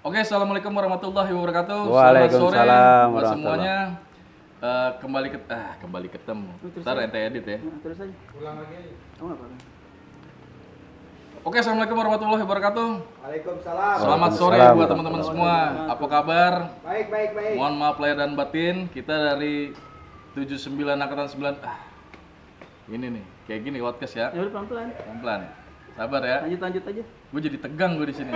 Oke, assalamualaikum warahmatullahi wabarakatuh. Waalaikumsalam buat semuanya. Kembali ketemu. Ntar ente edit ya. Terus aja. Ulang lagi aja. Oh, apa? Oke, assalamualaikum warahmatullahi wabarakatuh. Waalaikumsalam. Selamat sore Waalaikumsalam. buat teman-teman semua. Apa kabar? Baik. Mohon maaf lahir dan batin. Kita dari 79 angkatan 9. Ini nih, kayak gini podcast ya. Ya udah pelan-pelan. Pelan-pelan. Sabar ya. Lanjut aja. Gue jadi tegang gue di sini.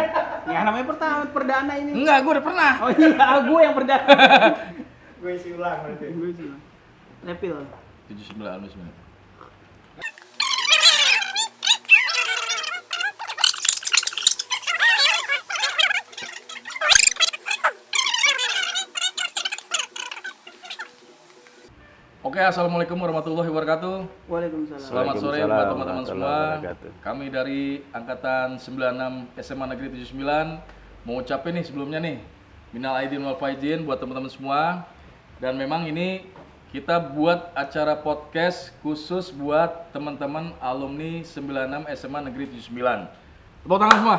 Ya namanya perdana ini. Enggak, gue udah pernah. Oh iya, gue yang perdana. Gue isi ulang berarti. Gue sih. Repil. 79 alumni. Oke, assalamualaikum warahmatullahi wabarakatuh. Waalaikumsalam. Selamat sore buat Waalaikumsalam teman-teman semua. warahmatullahi wabarakatuh. Kami dari angkatan 96 SMA Negeri 79 mau ucapin nih sebelumnya nih minal aidin wal faizin buat teman-teman semua. Dan memang ini kita buat acara podcast khusus buat teman-teman alumni 96 SMA Negeri 79. Tepuk tangan semua.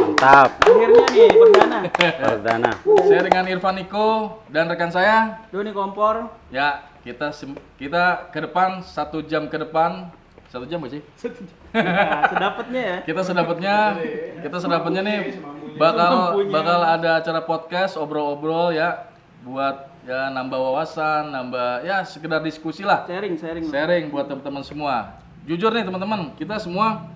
Mantap. Akhirnya nih perdana. Perdana. Saya dengan Irfan Niko dan rekan saya. Doni kompor. Ya, kita ke depan 1 jam ke depan. 1 jam gak sih? Nah, sedapatnya ya. Kita sedapatnya nih bakal ada acara podcast obrol-obrol ya buat ya nambah wawasan, nambah ya sekedar diskusi lah. Sharing. Buat teman-teman semua. Jujur nih teman-teman, kita semua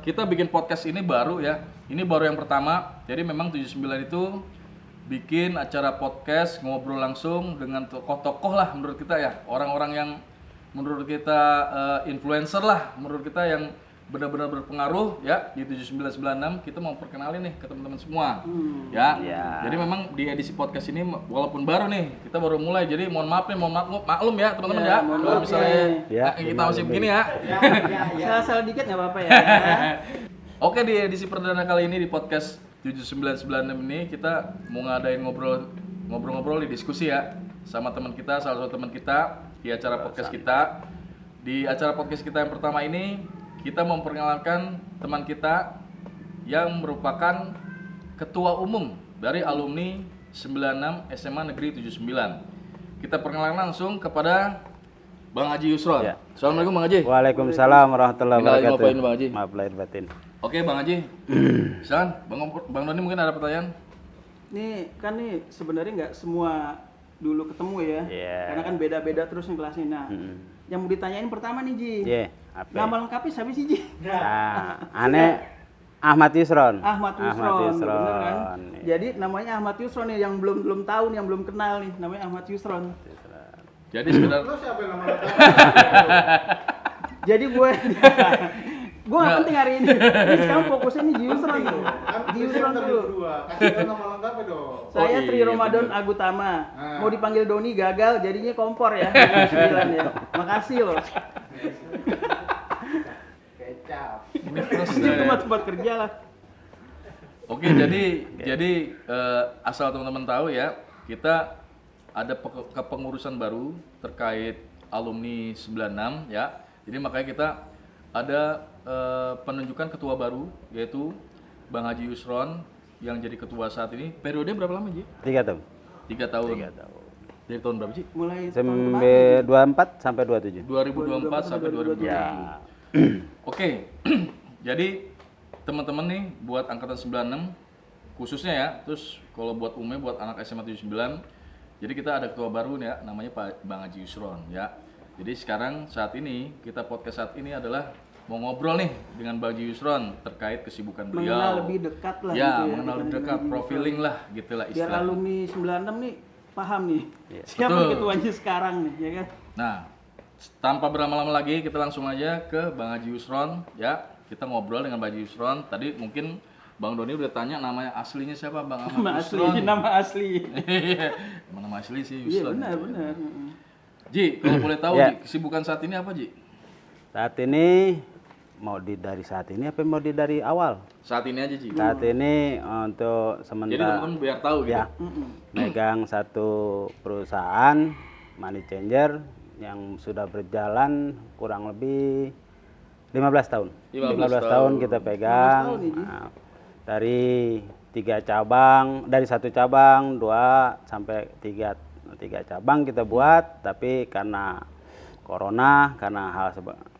kita bikin podcast ini baru ya. Ini baru yang pertama. Jadi memang 79 itu bikin acara podcast ngobrol langsung dengan tokoh-tokoh lah menurut kita ya. Orang-orang yang menurut kita influencer lah, menurut kita yang benar-benar berpengaruh ya di 7996. Kita mau perkenalin nih ke teman-teman semua. Ya. Jadi memang di edisi podcast ini walaupun baru nih, kita baru mulai. Jadi mohon maaf nih, maklum ya teman-teman ya. Kalau misalnya kita masih begini ya. Salah dikit nggak apa-apa ya. Oke, di edisi perdana kali ini di podcast 7996 ini kita mau ngadain ngobrol-ngobrol di diskusi ya sama teman kita, salah satu teman kita di acara podcast kita. Di acara podcast kita yang pertama ini kita memperkenalkan teman kita yang merupakan ketua umum dari alumni 96 SMA Negeri 79. Kita perkenalkan langsung kepada Bang Haji Yusron. Ya. Assalamualaikum Bang Haji. Waalaikumsalam warahmatullahi wabarakatuh. Bang Haji. Maaf lahir batin. Oke Bang Haji. Silakan Bang Doni mungkin ada pertanyaan. Nih kan sebenarnya nggak semua dulu ketemu ya. Iya. Karena kan beda-beda terus nih kelasnya. Nah, yang mau ditanyain pertama nih Ji. Iya, apa? Nama lengkapnya siapa sih Ji? Nah, aneh Ahmad Yusron. Ahmad Yusron, bener kan? Iya. Jadi namanya Ahmad Yusron nih yang belum tahu nih, yang belum kenal nih, namanya Ahmad Yusron. Jadi sekedar Lu siapa yang nama Jadi gue nggak penting hari ini. Ini sekarang fokusnya nih Ji Yusron tuh. Ji Yusron dulu. Kasih tau nama lengkapnya dong. Saya Tri iya, Ramadan bener. Agutama. Mau dipanggil Doni gagal, jadinya kompor ya. 9 ya. Makasih loh. Kecap. ini terus Itu tempat kerja lah. Oke, jadi asal teman-teman tahu ya, kita ada kepengurusan baru terkait alumni 96 ya. Jadi makanya kita ada penunjukan ketua baru yaitu Bang Haji Yusron yang jadi ketua saat ini. Periode berapa lama, Ji? 3 tahun. 3 tahun. 3 tahun. Dari tahun berapa, Ji? Mulai tahun Sampai kemarin. 24 sampai 27. 2024 sampai 2027. Ya. Oke. Jadi teman-teman nih buat angkatan 96 khususnya ya, terus kalau buat umumnya buat anak SMA 79. Jadi kita ada ketua baru nih ya, namanya Pak Bang Haji Yusron ya. Jadi sekarang saat ini kita podcast saat ini adalah mau ngobrol nih dengan Bang Haji Yusron terkait kesibukan beliau. Mengenal lebih dekat lah Ya, gitu ya. mengenal lebih dekat, profiling lah gitu lah Biar istilahnya. alumni 96 nih paham nih. Siapa Betul. ketuanya sekarang nih, ya kan? Nah, tanpa berlama-lama lagi kita langsung aja ke Bang Haji Yusron ya. Kita ngobrol dengan Bang Haji Yusron. Tadi mungkin Bang Doni udah tanya namanya aslinya siapa Bang Ahmad Yusron. Nama asli. Iya, emang nama asli sih Iya Yusron. benar. Ji, kalau boleh tahu Ya. Ji, kesibukan saat ini apa Ji? Saat ini dari saat ini apa mau dari awal? Saat ini aja Ji. Saat ini untuk Jadi sementara teman-teman biar tahu gitu. ya megang satu perusahaan money changer yang sudah berjalan kurang lebih 15 tahun. 15 tahun kita 15 pegang. tahun nih, Ji. Nah, dari 3 cabang, dari 1 cabang 2 sampai 3 cabang kita buat, tapi karena corona, karena hal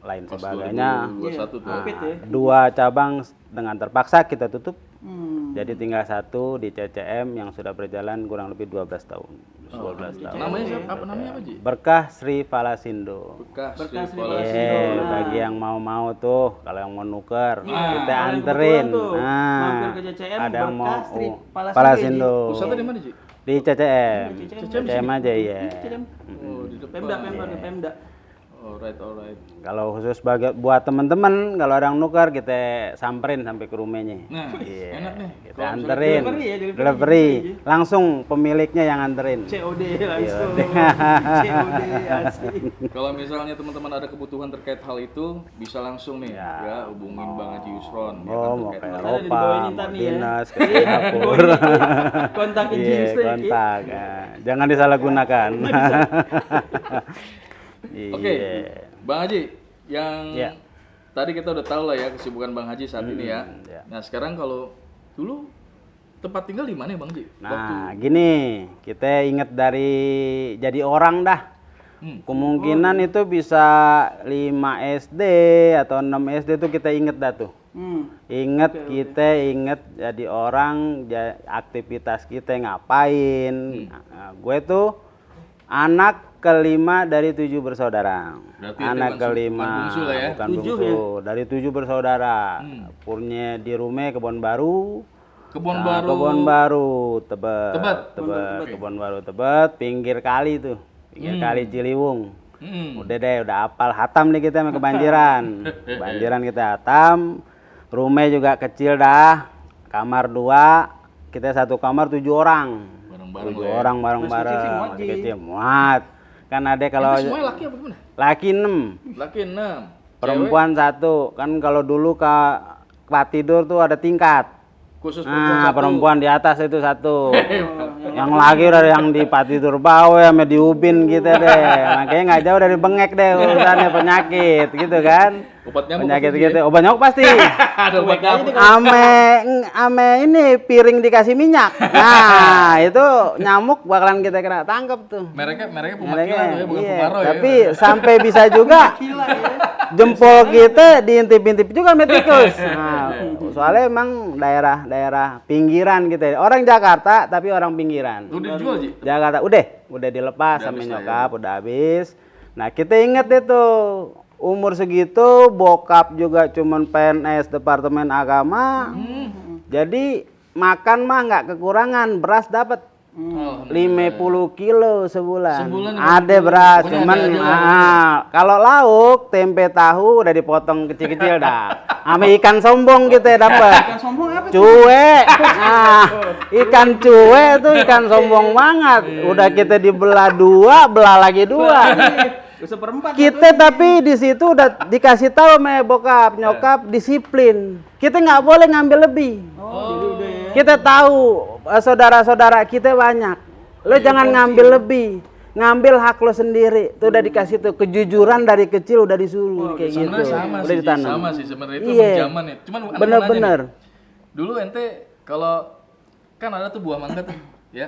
lain Pas sebagainya, 2021 tuh. Covid ya. 2 cabang dengan terpaksa kita tutup. Hmm. Jadi tinggal 1 di CCM yang sudah berjalan kurang lebih 12 tahun. 12 tahun. Namanya siapa? Apa namanya apa, Ji? Berkah Sri Falasindo. Bekas Berkas Sri Sri Falasindo. Falasindo. Bagi yang mau tuh, kalau yang mau nuker, Nah, kita kalau yang anterin. kebetulan tuh, mampir ke CCM, ada yang mau Berkah Sri Falasindo, Falasindo. Pusatnya di mana, Ji? Di CCM. CCM CCM aja ya. CCM. Oh, di depan. Pemda. Alright. Kalau khusus buat teman-teman, kalau ada yang nuker kita samperin sampai ke rumahnya. Nah, Iya, enak nih. kita Kalau misalnya anterin. delivery ya, Delivery. Langsung pemiliknya yang anterin. COD Iya, langsung. COD asik. Kalau misalnya teman-teman ada kebutuhan terkait hal itu, bisa langsung nih ya, hubungin Bang Haji Yusron ya kan, Oh, mau terkait ke hal Ada di Eropa, bawah ini mau ntar nih ya. dinas, ke Iya, di bawah Singapura. ini. Kontakin Iya, James lagi. kontak. Nah, jangan disalahgunakan. Iya. Oke, Bang Haji, yang Iya. tadi kita udah tahu lah ya kesibukan Bang Haji saat ini ya. iya. Nah sekarang kalau dulu tempat tinggal di mana ya Bang Haji? Nah, gini, kita ingat dari jadi orang dah. Kemungkinan itu bisa 5 SD atau 6 SD itu kita inget dah tuh. Ingat kita inget jadi orang, aktivitas kita ngapain. Nah, gue tuh anak kelima dari 7 bersaudara. Berarti Anak itu kelima, bukan bungsu lah ya? bukan 7 bungsu. Dari 7 bersaudara. Punya di rumah Kebon Baru. Kebon Nah, Baru. Kebon Baru, Tebet. Tebet. Kebon Baru Tebet, pinggir kali tuh. Pinggir kali Ciliwung. Udah deh, udah apal hatam nih kita sama kebanjiran. Kebanjiran kita hatam. Rumah juga kecil dah. Kamar 2, kita 1 kamar 7 orang. Bareng-bareng 7 lah ya. orang bareng-bareng. Masih kecil sih, muat, Masih Ji. kecil, muat. Kan ada kalau Itu semuanya laki apa gimana? laki 6, Laki 6. perempuan 1. Kan kalau dulu ke tempat tidur tuh ada tingkat. Khusus perempuan Nah, satu. perempuan di atas itu 1. Yang lagi udah yang di Patidur Bawe sama di Ubin gitu deh. Makanya nggak jauh dari bengek deh urusannya penyakit gitu kan. Obat nyamuk Penyakit pasti, gitu. Obat nyamuk pasti. Ada obat nyamuk. Ame ini piring dikasih minyak. Nah, itu nyamuk bakalan kita kena tangkep tuh. Mereknya Mereknya, Pumakila tuh ya, bukan iya. Pumaro ya. Tapi sampai bisa juga Gila ya. jempol kita diintip-intip juga sama tikus. Nah, soalnya emang daerah pinggiran gitu ya. Orang Jakarta tapi orang pinggiran. Udah dijual, Ji? Jakarta udah dilepas Udah sama habis lah ya. nyokap, udah habis. Nah, kita inget deh tuh umur segitu bokap juga cuman PNS Departemen Agama. Jadi makan mah nggak kekurangan, beras dapat. 50 kilo sebulan. Sebulan 50 Ada kilo. beras, Pokoknya cuman ada aja. kalau lauk, tempe tahu udah dipotong kecil-kecil dah. Sama ikan sombong kita dapat. Ikan sombong apa tuh? Cuek. Nah, ikan cuek tuh ikan sombong banget. Udah kita dibelah 2, belah lagi 2. Seperempat. Kita tapi di situ udah dikasih tahu sama bokap, nyokap disiplin. Kita nggak boleh ngambil lebih. Oh, jadi udah ya. Kita tahu saudara-saudara kita banyak. Lo jangan ngambil lebih. Ngambil hak lo sendiri. Tuh udah dikasih tuh kejujuran dari kecil udah disuruh kayak gitu. Sebenarnya sama Udah sih, Ji. ditanam. Sama sih sebenarnya itu Iya. emang zaman ya. Cuman anak mau nanya Bener-bener. nih. Dulu ente kalau kan ada tuh buah mangga tuh, ya.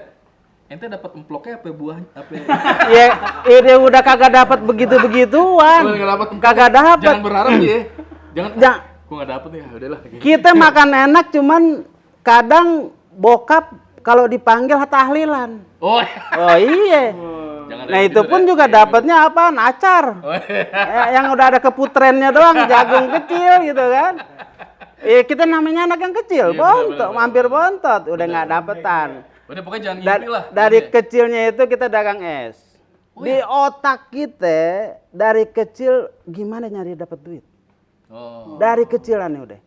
Ente dapat emploknya apa buah apa? Ya, dia udah kagak dapat begitu-begituan. Gua nggak dapet emplok. Kagak dapat. Jangan berharap Ji, ya. Jangan. Ja- Gua nggak dapet ya, udahlah. Kita makan enak cuman kadang bokap kalau dipanggil tahlilan. Oh, Oh iya. jangan Nah ada itu gitu pun deh. juga dapatnya apaan? Acar. Oh, iya. Yang udah ada keputrennya doang, jagung kecil gitu kan. Kita namanya anak yang kecil, Iya, bontot, bener. mampir bontot, udah nggak dapetan. Udah pokoknya jangan Da- ngimpi lah. dari Iya. kecilnya itu kita dagang es. Di otak kita dari kecil gimana nyari dapat duit? Oh. Dari kecilan nih udah.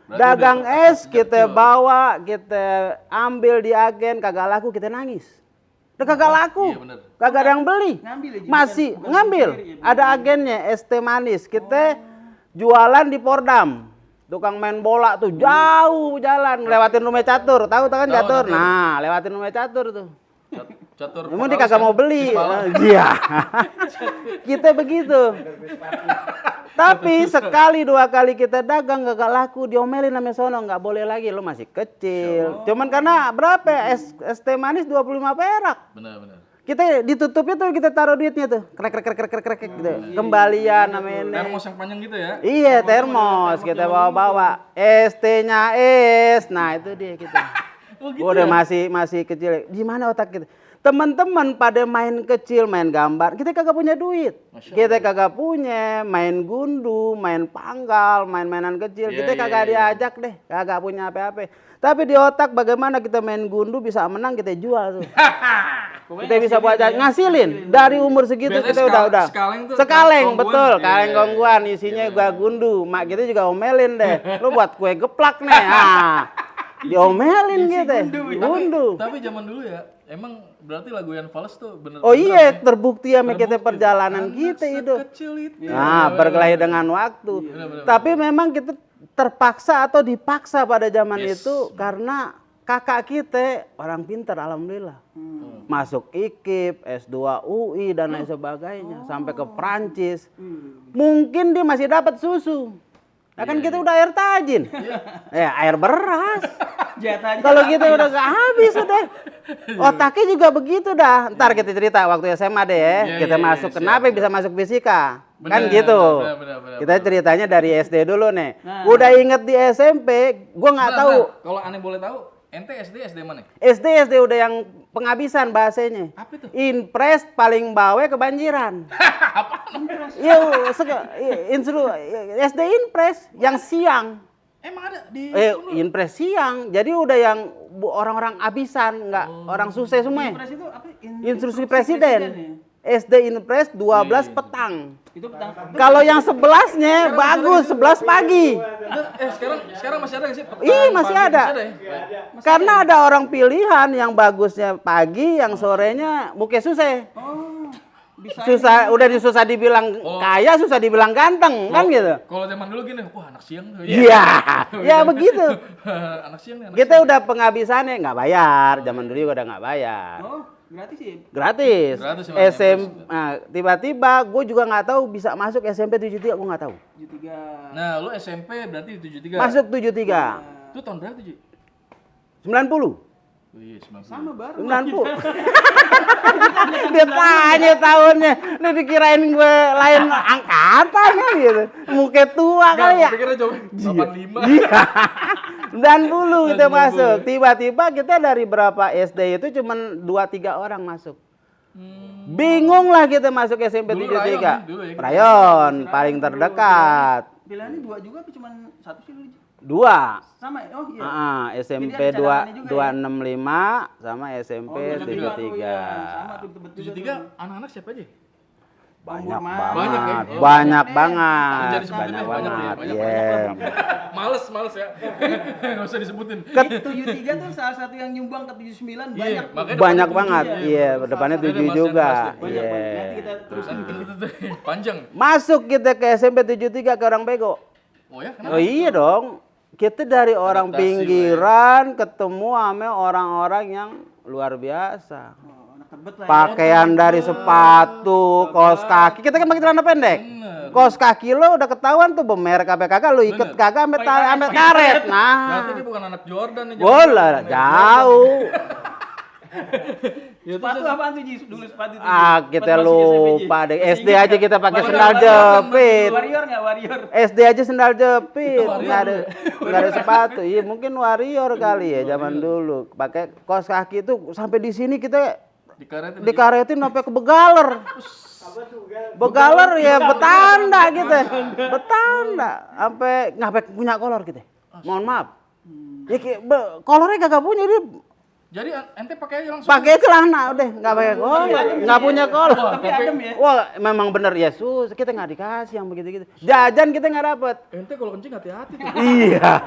Berarti Dagang udah es sejak kita kecil. bawa, kita ambil di agen, kagak laku kita nangis. Udah kagak laku. Iya, bener. Kagak ada yang beli. Ngambil aja, Masih bukan ngambil. sendiri ya, Ada agennya es teh manis. Kita jualan di Pordam. Tukang main bola tuh jauh jalan lewatin rumah catur. Tahu kan Tahu, catur? tahu. Nah, lewatin rumah catur tuh. Catur. Emang dia kagak mau beli. Iya. Kita begitu. Tapi sekali 2 kali kita dagang gak laku, diomelin sama sono, nggak boleh lagi, lo masih kecil. Cuman karena berapa ya? Es teh manis 25 perak. Benar. Kita ditutupnya tuh kita taruh duitnya tuh. Krek gitu. Kembalian namanya. Termos yang panjang gitu ya. Iya, termos kita bawa-bawa. Es tehnya es. Nah, itu dia kita. Udah masih kecil. Gimana otak kita? Teman-teman pada main kecil, main gambar, kita kagak punya duit. Kita kagak punya main gundu, main panggal, main-mainan kecil. Kita kagak diajak deh, kagak punya apa-apa. Tapi di otak bagaimana kita main gundu bisa menang, kita jual tuh. Kita bisa buat ngasilin dari umur segitu. Kita udah. Sekaleng betul, kaleng gongguan isinya gua gundu. Mak kita juga omelin deh. Lu buat kue geplak nih. Ah. Diomelin gitu. Gundu. Tapi zaman dulu ya, emang berarti lagu Ian Fals tuh bener. Oh iya, terbukti sama kita perjalanan kita itu. Kecil itu. Nah, berkelahi dengan waktu. Tapi memang kita terpaksa atau dipaksa pada zaman itu karena kakak kita orang pintar, alhamdulillah. Masuk IKIP, S2 UI dan lain sebagainya, sampai ke Prancis. Mungkin dia masih dapat susu. Nah kan kita udah air tajin. Ya air beras. Kalau kita udah gak habis udah. Otaknya juga begitu dah. Ntar kita cerita waktu SMA deh ya. Kita masuk kenapa bisa masuk fisika. Kan gitu. Kita ceritanya dari SD dulu nih. Udah inget di SMP, gua nggak tahu. Kalau aneh boleh tahu, ente SD mana? SD udah yang penghabisan bahasanya. Apa itu? Impres paling bawe kebanjiran. Iya, SD Impres yang siang. Emang ada di Impres siang. Jadi udah yang orang-orang abisan, nggak orang sukses semua. Impres itu apa? Instruksi presiden. SD Impres 12 petang. Itu petang. Kalau yang 11-nya bagus, 11 pagi. Sekarang masih ada nggak sih? Iya, masih ada. Ya? Karena ada orang pilihan yang bagusnya pagi, yang sorenya muke susah. Oh, bisa. Susah dibilang kaya, susah dibilang ganteng, kan gitu. Kalau zaman dulu gini, wah anak siang tuh. Iya, ya begitu. Anak siang nih. Kita udah penghabisannya nggak bayar, zaman dulu juga udah nggak bayar. Oh, gratis sih. Gratis. Nah, tiba-tiba gue juga nggak tahu bisa masuk SMP 73, gue nggak tahu. 73. Nah, lu SMP berarti 73. Masuk 73. Itu tahun berapa tuh, Ji? 90. Oh iya, 90. Sama baru. 90. Dia tanya tahunnya. Lu dikirain gue lain angkatan kan gitu. Muka tua kali ya. Pikirnya jauh 85. Iya. 90 kita masuk. Tiba-tiba kita dari berapa SD itu cuman 2-3 orang masuk. Bingung lah kita masuk SMP 73. Rayon paling terdekat. Pilihannya 2 juga apa cuma 1 sih lu? 2. Sama. Oh iya. SMP 265 sama SMP 73. Sama tuh betul. 73 anak-anak siapa aja? Banyak Banyak ya? banget. Banyak banget. Jadi sebutin deh, banyak banget. ya. Iya. Males ya. Enggak usah disebutin. 73 tuh salah satu yang nyumbang ke 79 banyak. Makanya Banyak depannya banget. 7 ya. Iya, depannya 7 juga. Banyak. Iya. Nanti kita terusin. Panjang. Masuk kita ke SMP 73 ke orang bego. Oh ya, kenapa? Oh iya dong. Kita dari orang Adaptasi, pinggiran ketemu sama orang-orang yang luar biasa. Oh, anak tebet lah. Pakaian dari sepatu, kaos kaki. Kita kan pakai celana pendek. Kaos kaki lo udah ketahuan tuh bemerek apa kagak, lo iket kagak sampai karet. Berarti Nah. dia bukan anak Jordan nih. Bola jauh. Sepatu apaan tuh Ji? Dulu sepatu tuh. Kita lupa deh. SD aja kita pakai sendal jepit. Warrior enggak warrior? SD aja sendal jepit, nggak ada sepatu. Iya mungkin warrior kali ya zaman dulu. Pakai kaos kaki itu sampai di sini kita dikaretin sampai ke begaler. Begaler ya betanda gitu. Betanda sampai ngapain punya kolor gitu. Mohon maaf. Ya kolornya kagak punya dia. Jadi ente pakai aja langsung. Pakai celana udah, nggak pakai kolor, nggak punya kolor. Tapi adem ya. Wah, memang bener ya kita nggak dikasih yang begitu-gitu. Jajan kita nggak dapet. Ente kalau kencing hati-hati tuh. Iya.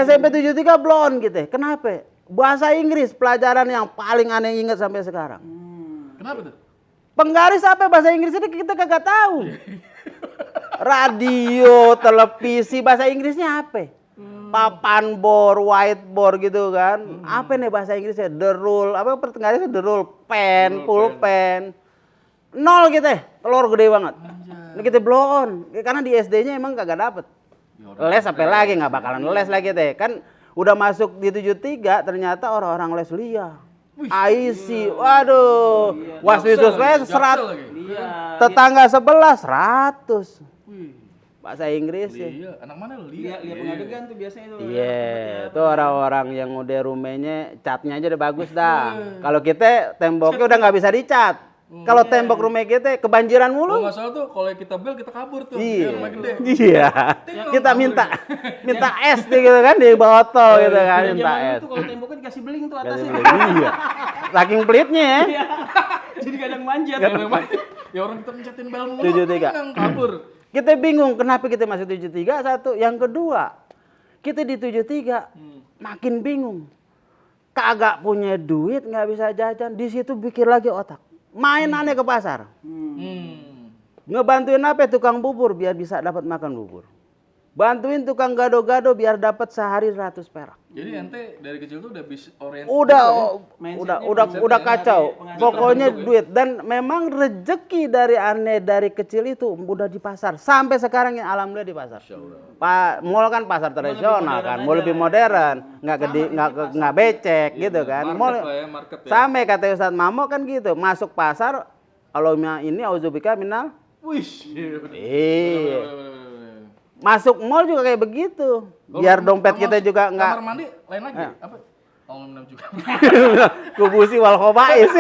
SMP 73 blon gitu. Kenapa? Bahasa Inggris pelajaran yang paling aneh ingat sampai sekarang. Kenapa tuh? Penggaris apa bahasa Inggris ini kita kagak tahu. Radio, televisi bahasa Inggrisnya apa? papan bor, whiteboard gitu kan. Apa nih bahasa Inggrisnya? The rule, apa pertengahannya the rule, pen, pulpen. Nol kita, telur gede banget. Ini kita blow on, karena di SD-nya emang kagak dapet. Les sampai lagi nggak bakalan les lagi teh. Kan udah masuk di 73 ternyata orang-orang les Lia. IC, waduh. Waswidus les 100. Tetangga sebelah 100. Bahasa Inggris ya. Iya, anak mana lu? Lia. Lihat pengadegan tuh biasanya itu. Iya, itu orang-orang yang udah rumahnya catnya aja udah bagus dah. Kalau kita temboknya udah nggak bisa dicat. Kalau tembok rumah kita kebanjiran Kalau mulu. nggak salah tuh, kalau kita bel kita kabur tuh. Iya, Rumah gede. iya. Kita minta es nih gitu kan di botol gitu kan, Zaman minta dulu es. tuh kalau temboknya dikasih beling tuh Kasih atasnya. beli. Iya. Saking pelitnya ya. Iya. Jadi kadang manjat. Ya orang kita mencetin bel mulu. 73. Tenang, kabur. Kita bingung kenapa kita masih 73 satu. Yang kedua, kita di 73 makin bingung. Kagak punya duit, nggak bisa jajan. Di situ pikir lagi otak. Main aneh ke pasar. Ngebantuin apa tukang bubur biar bisa dapat makan bubur. Bantuin tukang gado-gado biar dapat sehari 100 perak. Jadi ente dari kecil tuh udah bisa orientasi. Udah kacau. Pokoknya duit dan memang rezeki dari aneh dari kecil itu udah di pasar. Sampai sekarang ya alhamdulillah di pasar. Pak mall kan pasar tradisional kan, mall lebih modern, nggak becek gitu kan. Mall market ya. sampai kata Ustadz Mamo kan gitu, masuk pasar kalau ini auzubika minal. Wih. Iya. Masuk mall juga kayak begitu. Biar dompet kita juga nggak Kamar mandi lain lagi. Apa? Oh, minum juga. kubusi wal khobais.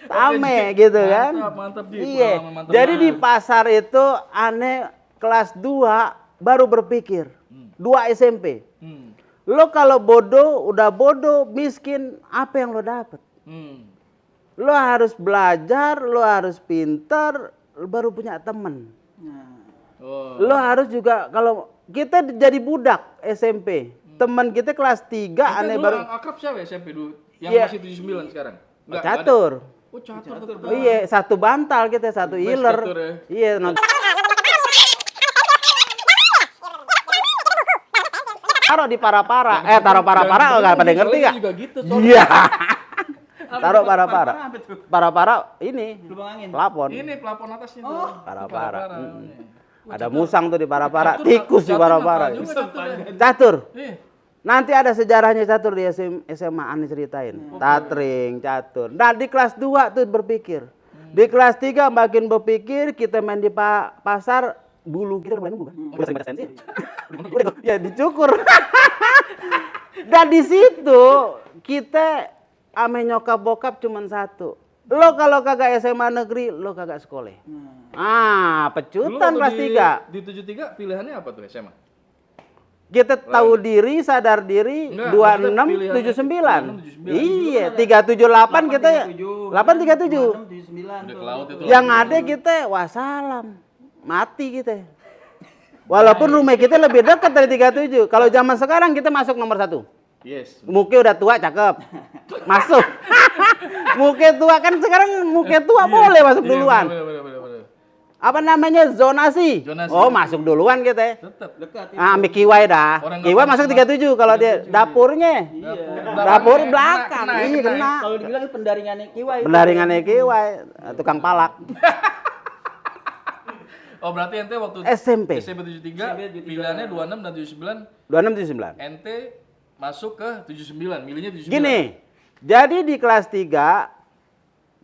Tame gitu kan. Mantap, Di. Iya. Mantap. Jadi di pasar itu aneh kelas 2 baru berpikir. 2 SMP. Lo kalau bodoh, udah bodoh, miskin, apa yang lo dapet? Lo harus belajar, lo harus pintar, lo baru punya temen. Oh. Lo harus juga kalau kita jadi budak SMP, teman kita kelas 3 aneh Dulu baru yang akrab siapa ya SMP dulu? Yang Iya. masih 79 sekarang? Nggak catur. ada. Oh, catur. Iya, satu bantal kita, satu Best iler. catur ya. Iya, taruh di para-para. Taruh para-para enggak pada ngerti enggak? Juga gitu, soalnya. Iya. Taruh para-para. Para-para ini Lubang angin. pelapon. Ini pelapon atasnya tuh. Para-para. Iya. Ada musang tuh di para-para, Catur, tikus di catur para-para. nakal juga catur ya. Catur. Iya. Nanti ada sejarahnya catur di SMA Ani ceritain. Tatring, catur. Nah di kelas 2 tuh berpikir. Di kelas 3 makin berpikir, kita main di pasar, bulu kita udah bukan? Udah sering sensi. Ya dicukur. Dan di situ kita ame nyokap bokap cuman satu. Lo kalau kagak SMA negeri, lo kagak sekolah. Pecutan Dulu kelas waktu 3. Di 73 pilihannya apa tuh SMA? Kita tahu diri, sadar diri, Enggak, 26, maksudnya 79. Iya, 378 kita ya. 837. Udah ke laut itu. Yang ada kita wassalam. Mati kita. Walaupun rumah kita lebih dekat dari 37. Kalau zaman sekarang kita masuk nomor 1. Yes. Muka udah tua cakep. Masuk. Muka tua kan sekarang muka tua boleh masuk duluan. Bener. Apa namanya? Zonasi. Zonasi. Oh, masuk duluan kita. Tetap. Dekat. Ambil kiwai dah. Orang nggak Kiwai masuk masuk 37 kalau dia dapurnya. Dapur belakang. Iya, kena. Kalau dibilang pendaringannya kiwai. Pendaringannya kiwai, tukang palak. Oh, berarti ente waktu SMP. SMP 73 pilihannya 26 dan 79. 26 79. Ente masuk ke 79, milihnya 79. Gini. Jadi di kelas 3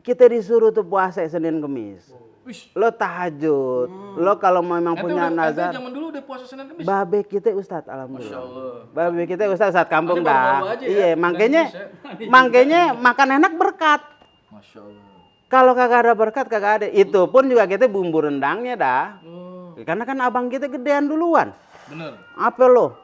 kita disuruh tuh puasa Senin Kemis. Wih, Lo tahajud. Lo kalau memang ente punya ente nazar. zaman dulu udah puasa Senin Kamis. Babe kita Ustadz, Masya alhamdulillah. Allah. Babe kita Ustadz kampung Nanti baru-baru dah. aja ya, Iya, Senin Kamis makanya makan enak berkat. Masya Allah. Kalau kagak ada berkat kagak ada. Itu pun juga kita bumbu rendangnya dah. Oh, Karena kan abang kita gedean duluan. bener. Apa lo?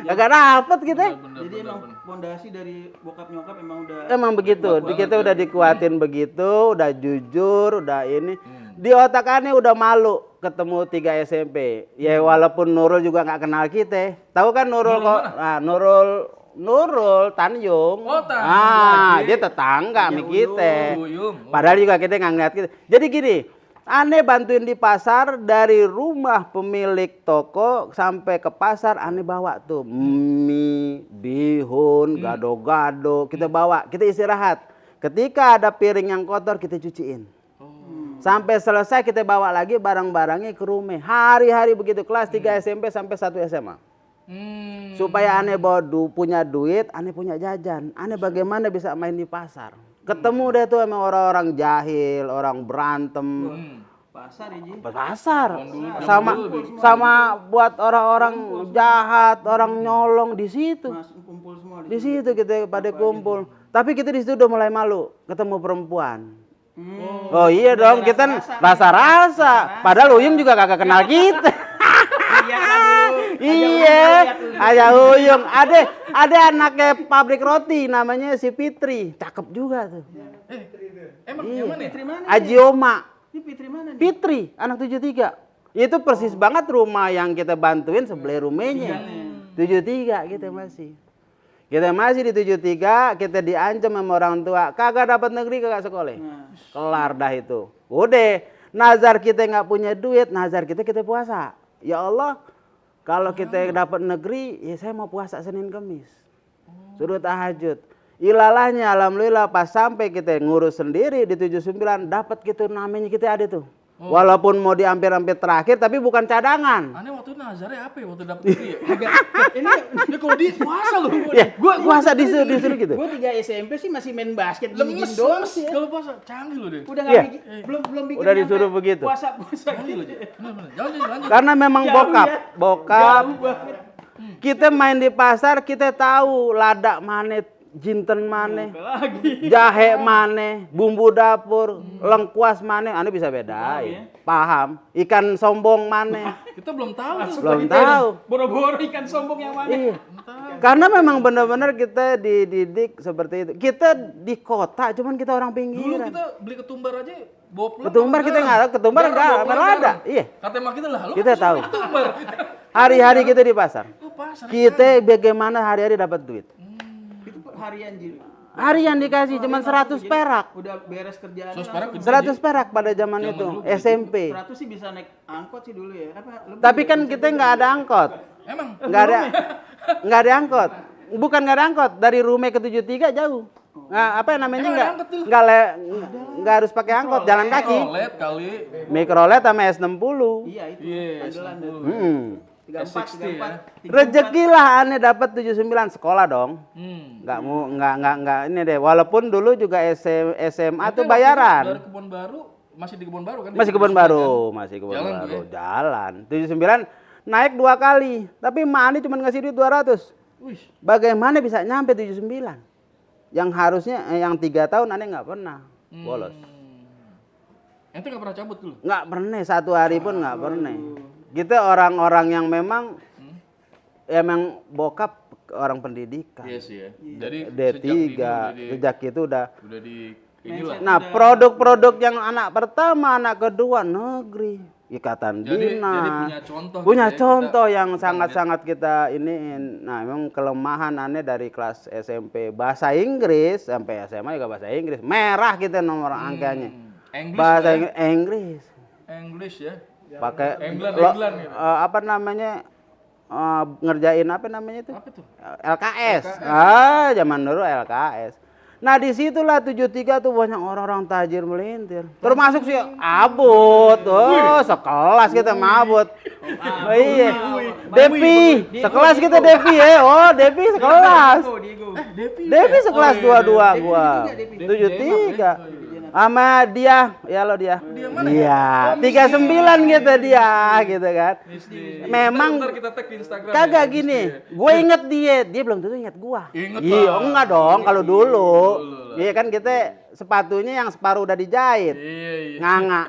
Kagak dapet kita. Jadi emang fondasi dari bokap nyokap emang udah Emang begitu. Kita udah dikuatin begitu, udah jujur, udah ini. Di otak aneh udah malu ketemu 3 SMP. Ya walaupun Nurul juga nggak kenal kita. Tahu kan Nurul kok? Nah, Nurul Tanjung. Oh, Tanjung. Dia tetangga sama kita. Uyung. Padahal juga kita nggak ngeliat kita. Jadi gini, Ane bantuin di pasar dari rumah pemilik toko sampai ke pasar, ane bawa tuh mie, bihun, gado-gado, kita bawa, kita istirahat. Ketika ada piring yang kotor kita cuciin. Sampai selesai kita bawa lagi barang-barangnya ke rumah. Hari-hari begitu kelas 3 SMP sampai 1 SMA. Supaya ane punya duit, ane punya jajan. Ane bagaimana bisa main di pasar. Ketemu deh tuh sama orang-orang jahil, orang berantem. Pasar ya, Ji. Pasar. Sama buat orang-orang jahat, orang nyolong di situ. Mas kumpul semua Di situ kita pada kumpul. Tapi kita di situ udah mulai malu ketemu perempuan. Oh iya dong, kita rasa-rasa. Padahal Uyung juga kagak kenal kita. Iya kan dulu. Iya, Ayah Uyung. Ada anaknya pabrik roti namanya si Fitri. Cakep juga tuh. Emang yang mana? Fitri mana? Ajioma. Ini Fitri mana nih? Fitri, anak 73. Itu persis banget rumah yang kita bantuin sebelah rumahnya. 73 kita masih. Kita masih di 73, kita diancam sama orang tua. Kagak dapat negeri, kagak sekolah. Kelar dah itu. Udah, nazar kita nggak punya duit, nazar kita puasa. Ya Allah, kalau kita dapat negeri, ya saya mau puasa Senin Kamis. Suruh tahajud. Ilalahnya alhamdulillah pas sampai kita ngurus sendiri di 79 dapat gitu namanya kita ada tuh. Walaupun mau di hampir-hampir terakhir tapi bukan cadangan. Aneh waktu itu nazarnya apa ya waktu dapet negeri ya? Ini kalau di puasa loh. Ya, gua puasa disuruh gitu. Gue 3 SMP sih masih main basket Lemes gini-gini doang sih. kalau puasa canggih loh deh. Udah Iya. nggak bikin, belum bikin. Udah nyampe disuruh begitu. Puasa Canggih loh. gitu. Bener. Jangan lanjut. Karena memang Jauh bokap, ya. bokap. Jauh banget. Kita main di pasar kita tahu lada mana, jinten mana, Lagi. jahe mana, bumbu dapur, lengkuas mana, ane bisa bedain. Paham? Ikan sombong mana? Kita belum tahu. Belum tahu. Boro-boro ikan sombong yang mana? Iya. Karena memang benar-benar kita dididik seperti itu. Kita di kota, cuman kita orang Dulu pinggiran. kita beli ketumbar aja bawa pulang. Ketumbar kita nggak ada, ketumbar nggak ada. Iya. Kata emak kita lah, lu Kita kan tahu. ketumbar. Hari-hari kita di pasar. Lu pasar. Kita bagaimana hari-hari dapat duit. Itu harian Ji. Harian dikasih cuman 100 perak. Udah beres kerjaan. 100 perak gede, 100 perak pada zaman Zaman itu dulu SMP. 100 sih bisa naik angkot sih dulu ya. Tapi kan kita nggak ada angkot. Emang? Nggak ada angkot. Bukan nggak ada angkot, dari rumah ke 73 jauh. Nah, apa namanya Emang ada nggak angkot dulu? nggak harus pakai angkot, jalan kaki. Mikrolet kali. Mikrolet sama S60. Iya itu. Iya, Andalan tuh. 60 ya. 34. Rezeki lah aneh dapat 79 sekolah dong. Nggak ini deh. Walaupun dulu juga SMA tuh bayaran. Dari Kebon Baru masih di Kebon Baru kan? Masih Kebon Baru, masih Kebon Jalan Baru. tuh ya? Jalan. 79 naik 2 kali, tapi Mak Ani cuma ngasih duit 200. Wih, Bagaimana bisa nyampe 79? Yang harusnya yang 3 tahun aneh nggak pernah bolos. ente nggak pernah cabut dulu? Nggak pernah, 1 hari pun nggak pernah. Kita orang-orang yang memang emang bokap orang pendidikan. Iya sih ya. Jadi D3, sejak itu udah. di inilah. Nah, produk-produk yang anak pertama, anak kedua negeri, Ikatan Jadi Dinas. punya contoh. Punya gitu ya. contoh Kita- yang sangat-sangat kita iniin. Nah, memang kelemahan aneh dari kelas SMP bahasa Inggris sampai SMA juga bahasa Inggris. Merah kita nomor angkanya. English Bahasa lah ya. Inggris. English ya. Pakai England gitu. apa namanya? Ngerjain apa namanya itu? Apa tuh? LKS. Zaman dulu LKS. Nah, disitulah 73 tuh banyak orang-orang tajir melintir. Termasuk si Abut. Oh, sekelas kita mabut. Oh, iya. Depi, sekelas kita Depi ya. Oh, Depi sekelas. Depi sekelas 22 gua. 73. Sama dia, ya lo dia. Iya, 39 gitu dia, gitu kan. Memang Ntar kita tag di Instagram. kagak ya, gini, Misty ya. gue inget dia belum tentu inget gua. Inget Iya, lah. enggak dong kalau dulu. lah. Iya kan kita sepatunya yang separuh udah dijahit. Iya. Nganga.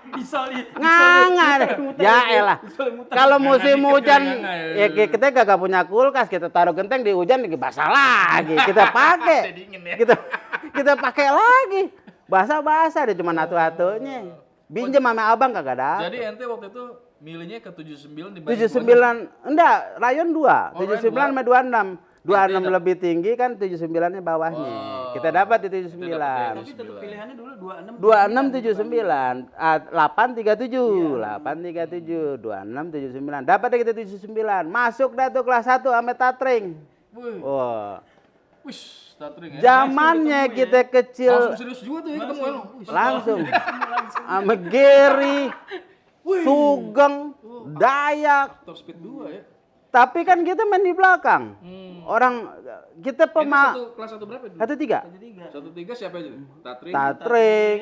Bisa Nganga deh. Ya elah. Kalau musim hujan nganga ya. ya kita kagak punya kulkas, kita taruh genteng di hujan basah lagi. Kita pakai. Kita pakai lagi. Basah-basah deh cuma atu-atunya. Pinjem sama abang kagak ada. Jadi ente waktu itu milihnya ke 79 dibanding 79 enggak, rayon 2, Oh, 79 rayon sama 26. 26 lebih tinggi kan 79-nya bawahnya. Oh. Kita dapat di Kita dapat 79. Tapi tetap pilihannya dulu 26 79, 837, 837, 26 79. Dapat deh kita 79. Masuk dah tuh kelas 1 ame Tatring. Wih, Wah. wish, Tatring ya. Zamannya kita kecil Langsung serius juga tuh ya ketemu ya lo. Wih, langsung ame Geri, Sugeng, Dayak. Top speed 2 ya. Tapi kan kita main di belakang. Orang kita Itu kelas 1 berapa dulu? 1-3. 1-3 siapa aja tuh? Tatring, Tatring,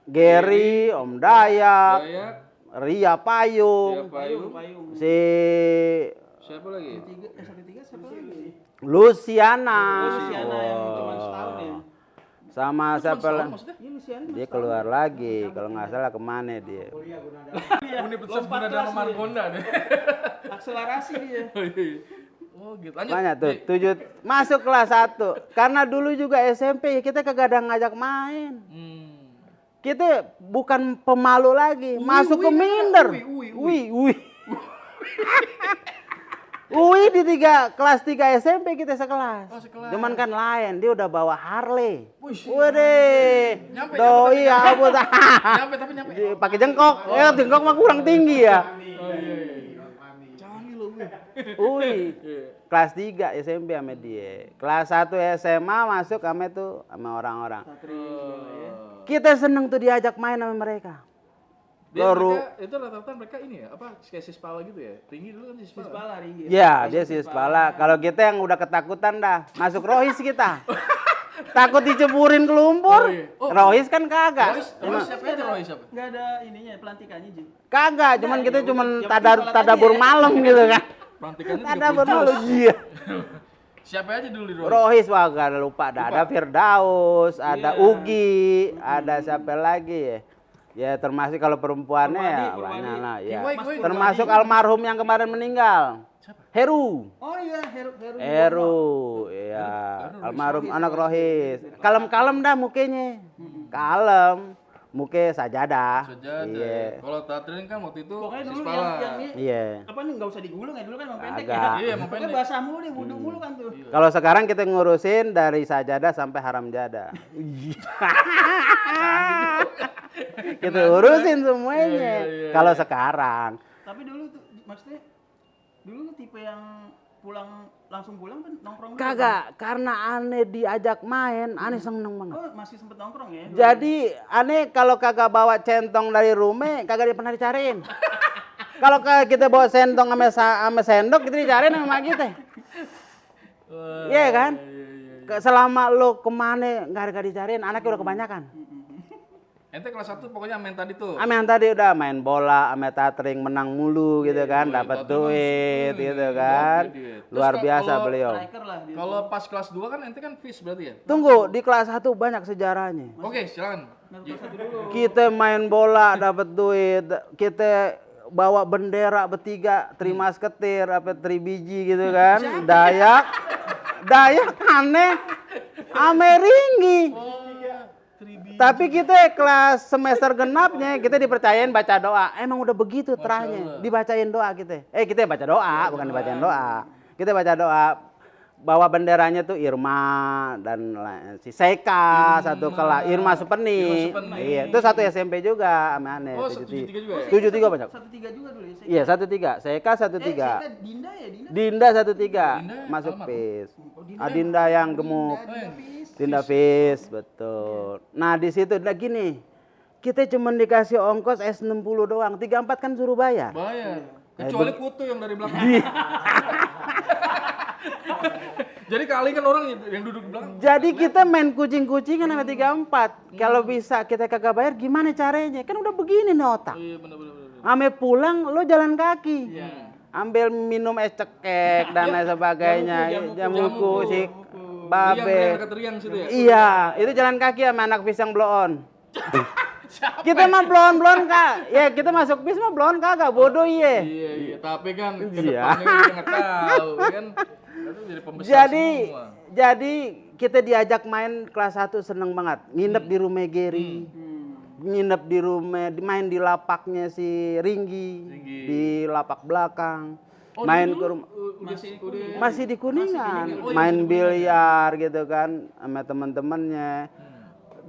Geri, Om Dayak, Dayak, Ria Payung, Payung, si siapa lagi? 1-3 siapa lagi? Luciana. Luciana yang cuma Oh. setahun ya. Sama siapa Setahun lagi? maksudnya? Iya Luciana. Dia keluar lagi, kalau nggak salah kemana dia? Universitas lompat Gunadarma kelas Margonda deh. Akselerasi dia. Oh gitu. Lanjut. Banyak tuh, 7 masuk kelas 1. Karena dulu juga SMP kita kagak ada ngajak main. Kita bukan pemalu lagi, masuk ke minder. Wih. Ui di kelas 3 SMP kita sekelas. Oh, sekelas. Cuman kan lain, dia udah bawa Harley. Wih, Waduh. Nyampe, Doi nyampe, abut. Nyampe tapi nyampe. Pakai jengkok. Jengkok mah kurang tinggi ya. Canggih lo gue. Ui. Kelas 3 SMP sama dia. Kelas 1 SMA masuk sama tuh sama orang-orang. Kita seneng tuh diajak main sama mereka. Dia Baru- mereka, itu rata-rata mereka ini ya, apa kayak Sispala gitu ya? Tinggi dulu kan Sispala. Pala ringgi. Ya, dia sih Sispala. Kalau kita yang udah ketakutan dah, masuk Rohis kita. Takut diceburin ke lumpur. Oh, iya. Oh. Rohis kan kagak. Rohis siapa aja Rohis siapa? Enggak ada ininya pelantikannya, Ji. Kagak, cuman kita ya cuman udah, yang penting tadabur sholat aja. malam gitu kan. Pelantikannya Tadabur 30 malam juz. iya. Siapa aja dulu di Rohis? Rohis wah gak lupa dah. Ada Firdaus, ada Iya. Ugi, ada siapa lagi ya? Ya termasuk kalau perempuannya ya Purwadi. banyak lah ya. Kiwai, Kiwai. Termasuk almarhum yang kemarin meninggal. Heru. Oh iya, Heru. Heru, iya. Almarhum anak Rohis. Kalem-kalem dah mukanya. Kalem. Muke sajadah. Sajadah. Iya. Kalau Tatrin kan waktu itu Pokoknya dulu Sispala. yang ini Iya. apa nih enggak usah digulung ya, dulu kan emang pendek Agak. ya. Iya, emang Pokoknya pendek. basah mulu nih, wudhu mulu kan tuh. Kalau sekarang kita ngurusin dari sajadah sampai haram jadah. Kita urusin semuanya. Iya. Kalau sekarang Tapi dulu tuh maksudnya dulu tuh tipe yang langsung pulang kan nongkrong dulu. kagak, karena aneh diajak main, aneh seneng banget. Oh, masih sempet nongkrong ya. Jadi aneh kalau kagak bawa centong dari rumah, kagak pernah dicariin. Kalau kita bawa centong sama sendok, kita dicariin sama mak kita. Iya kan? Selama lo kemana nggak dicariin, anaknya udah kebanyakan. Ente kelas 1 pokoknya main tadi tuh. Ame yang tadi udah main bola, ame Tatring menang mulu gitu kan, Iya, dapat Tatring duit kan, gitu iya, kan. duit. Terus Luar biasa kalau beliau. Striker lah dia. Kalau pas kelas 2 kan ente kan fish berarti ya? Tunggu, di kelas 1 banyak sejarahnya. Oke, silakan. Kita main bola dapat duit, kita bawa bendera bertiga, terima seketir, apa biji gitu kan. Dayak aneh, ame Ringgi. Tapi kita kelas semester genapnya kita dipercayain baca doa. Emang udah begitu terahnya, dibacain doa kita. Kita baca doa, bukan dibacain doa. Kita baca doa. Bawa benderanya tuh Irma dan si Seka satu kelas, Irma Supeni. Iya, itu satu SMP juga aneh. Oh, 73 juga ya? 73 banyak. 1-3 juga dulu ya. Iya, 13. Seka 13. Seka Dinda ya, Dinda. Dinda 13 Dinda masuk almarhum. PIS. Dinda yang gemuk. Dinda. Dinda PIS, betul. Nah, di situ udah gini. Kita cuma dikasih ongkos S60 doang. 34 kan suruh bayar. Bayar. Kecuali kutu yang dari belakang. Jadi kali kan orang yang duduk di belakang. Jadi kita main kucing-kucingan sama 34. Kalau bisa kita kagak bayar gimana caranya? Kan udah begini nih otak. Iya, benar. Ame pulang lo jalan kaki. Ambil minum es cekek dan lain sebagainya. Jamuku, si babe. Riang dekat Riang situ ya? Iya, itu jalan kaki sama anak pisang blow on. Kita mah blon kak, ya kita masuk bis mah blon kagak, bodoh iya. Iya, tapi kan ke Iya. depannya kita nggak tahu kan. Itu jadi pembesar Jadi semua. jadi kita diajak main kelas 1 seneng banget, nginep di rumah Geri, nginep di rumah, main di lapaknya si Ringgi, di lapak belakang, Oh, main dulu ke rumah. Masih di Kuningan, Oh, iya, main masih di biliar gitu kan sama teman-temannya.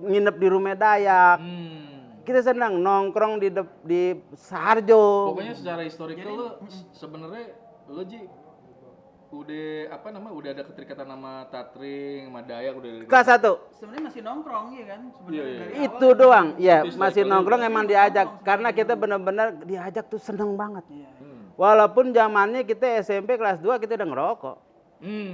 Nginep di rumah Dayak. Kita senang nongkrong di Sarjo. Pokoknya secara historikal lu sebenarnya lu Ji udah apa namanya udah ada keterikatan sama Tatring, sama Dayak udah dari Kelas 1. Sebenarnya masih nongkrong ya kan sebenarnya Iya, iya. dari Itu doang. Ya, Itu masih historical nongkrong juga. emang diajak karena kita benar-benar diajak tuh seneng banget. Iya. Walaupun zamannya kita SMP kelas 2 kita udah ngerokok.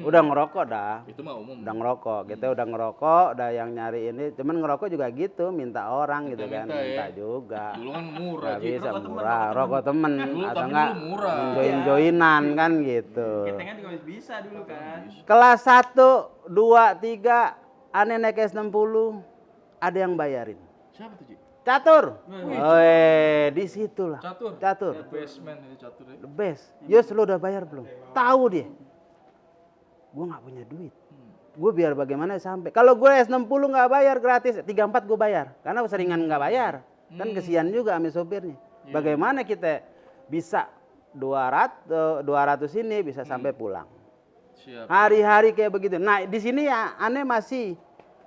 Udah ngerokok dah. Itu mah umum. Udah ngerokok, kita udah ngerokok, udah yang nyari ini, cuman ngerokok juga gitu, minta orang gitu kan, Minta-minta minta ya. juga. Dulu kan murah Nggak Ji. bisa murah, rokok temen Dulu atau tapi enggak dulu murah. join-joinan kan gitu. Ketengan juga bisa dulu kan. Kelas 1, 2, 3, aneh naik S60, ada yang bayarin. Siapa tuh Ji? Catur. Di situ lah. Catur. Catur. Basement itu Catur ya. The best. Yus, lu udah bayar belum? Tahu dia. Gue nggak punya duit. Gue biar bagaimana sampai. Kalau gue S60 nggak bayar gratis, 34 gue bayar. Karena seringan nggak bayar. Kan kesian juga sama sopirnya. Bagaimana kita bisa 200 ini bisa sampai pulang. Siap. Hari-hari kayak begitu. Nah, di sini ya aneh masih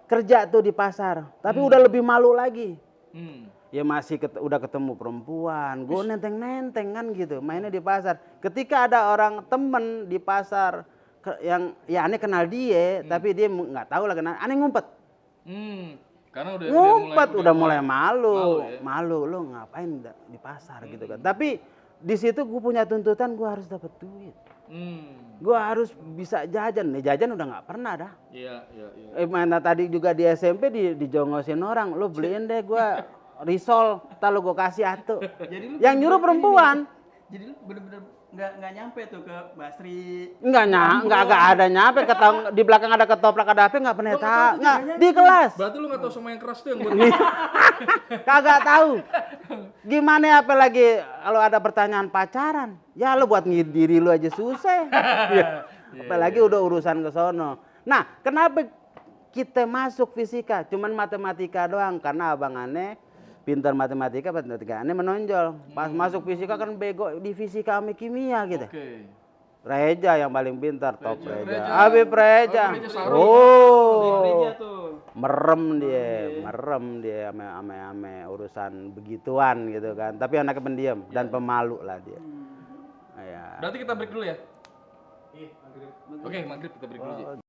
kerja tuh di pasar, tapi udah lebih malu lagi. Ya masih udah ketemu perempuan, gue nenteng-nenteng kan gitu, mainnya di pasar. Ketika ada orang temen di pasar yang ya aneh kenal dia, tapi dia nggak tahu lah kenal, aneh ngumpet. Karena Ngumpet udah mulai malu malu, ya. malu lo ngapain di pasar gitu kan. Tapi di situ gue punya tuntutan, gue harus dapat duit. Gue harus bisa jajan. Nih jajan udah nggak pernah dah. Iya, iya, iya. Mana tadi juga di SMP dijongosin orang, lo beliin deh gue risol, ntar lo gue kasih atuh. Jadi lu Yang nyuruh perempuan. Jadi lu bener-bener nggak nyampe tuh ke Basri. Enggak ada nyampe di belakang ada ketoprak ada apa nggak pernah tahu. Nggak di kelas. Berarti lu nggak tahu sama yang keras tuh yang buat Kagak tahu. Gimana apalagi kalau ada pertanyaan pacaran? Ya lo buat diri lu aja susah. Ya. Apalagi udah urusan ke sono. Nah, kenapa kita masuk fisika? Cuman matematika doang karena abang aneh pintar matematika aneh menonjol. Pas masuk fisika kan bego di fisika sama kimia gitu. Oke. Reja yang paling pintar, top Reja. Reja. Habib Reja. Habib Reja Sarung. Oh. Gereja tuh. Merem dia ame urusan begituan gitu kan. Tapi anaknya pendiam dan pemalu lah dia. Ya. Berarti kita break dulu ya. Oke, maghrib kita break dulu Ji.